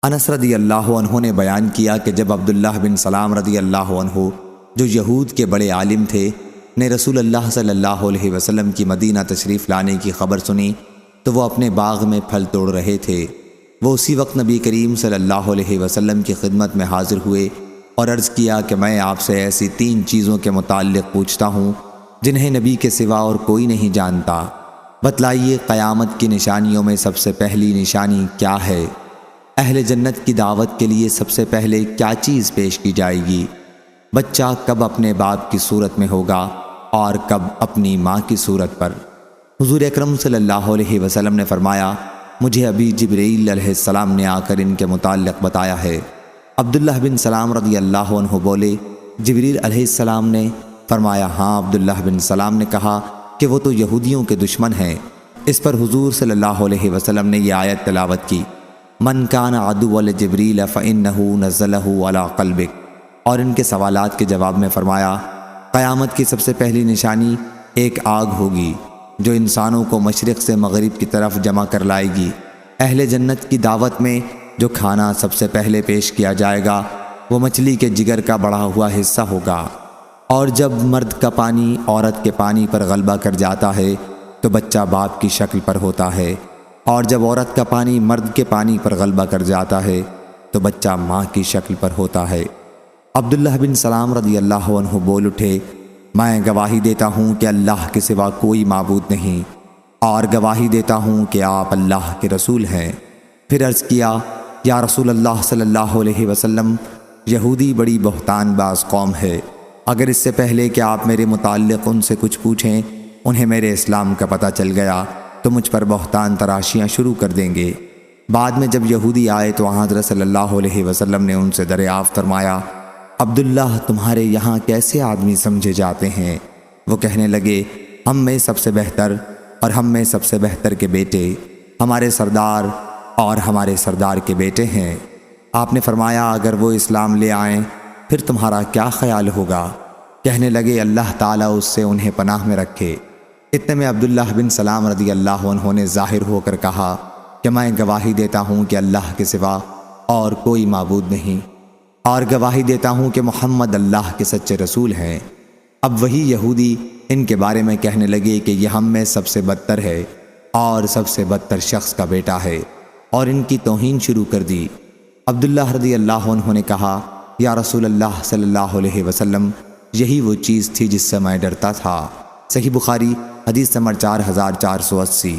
انس رضی اللہ عنہ نے بیان کیا کہ جب عبداللہ بن سلام رضی اللہ عنہ جو یہود کے بڑے عالم تھے نے رسول اللہ صلی اللہ علیہ وسلم کی مدینہ تشریف لانے کی خبر سنی تو وہ اپنے باغ میں پھل توڑ رہے تھے۔ وہ اسی وقت نبی کریم صلی اللہ علیہ وسلم کی خدمت میں حاضر ہوئے اور عرض کیا کہ میں آپ سے ایسی 3 چیزوں کے متعلق پوچھتا ہوں جنہیں نبی کے سوا اور کوئی نہیں جانتا۔ بتلائیے قیامت کی نشانیوں میں سب سے پہلی نشانی کیا ہے؟ اہل جنت کی دعوت کے لیے سب سے پہلے کیا چیز پیش کی جائے گی؟ بچہ کب اپنے باپ کی صورت میں ہوگا اور کب اپنی ماں کی صورت پر؟ حضور اکرم صلی اللہ علیہ وسلم نے فرمایا، مجھے ابھی جبرائیل علیہ السلام نے آ کر ان کے متعلق بتایا ہے۔ عبداللہ بن سلام رضی اللہ عنہ بولے، جبرائیل علیہ السلام نے فرمایا ہاں۔ عبداللہ بن سلام نے کہا کہ وہ تو یہودیوں کے دشمن ہیں۔ اس پر حضور صلی اللہ علیہ وسلم نے یہ آیت تلاوت کی، من کان عدو لجبریل فإنہ نزلہ علی قلبک، اور ان کے سوالات کے جواب میں فرمایا، قیامت کی سب سے پہلی نشانی ایک آگ ہوگی جو انسانوں کو مشرق سے مغرب کی طرف جمع کر لائے گی۔ اہل جنت کی دعوت میں جو کھانا سب سے پہلے پیش کیا جائے گا وہ مچھلی کے جگر کا بڑھا ہوا حصہ ہوگا، اور جب مرد کا پانی عورت کے پانی پر غلبہ کر جاتا ہے تو بچہ باپ کی شکل پر ہوتا ہے، اور جب عورت کا پانی مرد کے پانی پر غلبہ کر جاتا ہے تو بچہ ماں کی شکل پر ہوتا ہے۔ عبداللہ بن سلام رضی اللہ عنہ بول اٹھے، میں گواہی دیتا ہوں کہ اللہ کے سوا کوئی معبود نہیں، اور گواہی دیتا ہوں کہ آپ اللہ کے رسول ہیں۔ پھر عرض کیا، یا رسول اللہ صلی اللہ علیہ وسلم، یہودی بڑی بہتان باز قوم ہے، اگر اس سے پہلے کہ آپ میرے متعلق ان سے کچھ پوچھیں انہیں میرے اسلام کا پتہ چل گیا تو مجھ پر بہتان تراشیاں شروع کر دیں گے۔ بعد میں جب یہودی آئے تو حضرت صلی اللہ علیہ وسلم نے ان سے دریافت فرمایا، عبداللہ تمہارے یہاں کیسے آدمی سمجھے جاتے ہیں؟ وہ کہنے لگے، ہم میں سب سے بہتر اور ہم میں سب سے بہتر کے بیٹے، ہمارے سردار اور ہمارے سردار کے بیٹے ہیں۔ آپ نے فرمایا، اگر وہ اسلام لے آئیں پھر تمہارا کیا خیال ہوگا؟ کہنے لگے، اللہ تعالیٰ اس سے انہیں پناہ میں رکھے۔ اتنے میں عبداللہ بن سلام رضی اللہ عنہ نے ظاہر ہو کر کہا کہ میں گواہی دیتا ہوں کہ اللہ کے سوا اور کوئی معبود نہیں، اور گواہی دیتا ہوں کہ محمد اللہ کے سچے رسول ہیں۔ اب وہی یہودی ان کے بارے میں کہنے لگے کہ یہ ہم میں سب سے بدتر ہے اور سب سے بدتر شخص کا بیٹا ہے، اور ان کی توہین شروع کر دی۔ عبداللہ رضی اللہ عنہ نے کہا، یا رسول اللہ صلی اللہ علیہ وسلم، یہی وہ چیز تھی جس سے میں ڈرتا تھا۔ صحیح بخاری حدیث نمبر 4480۔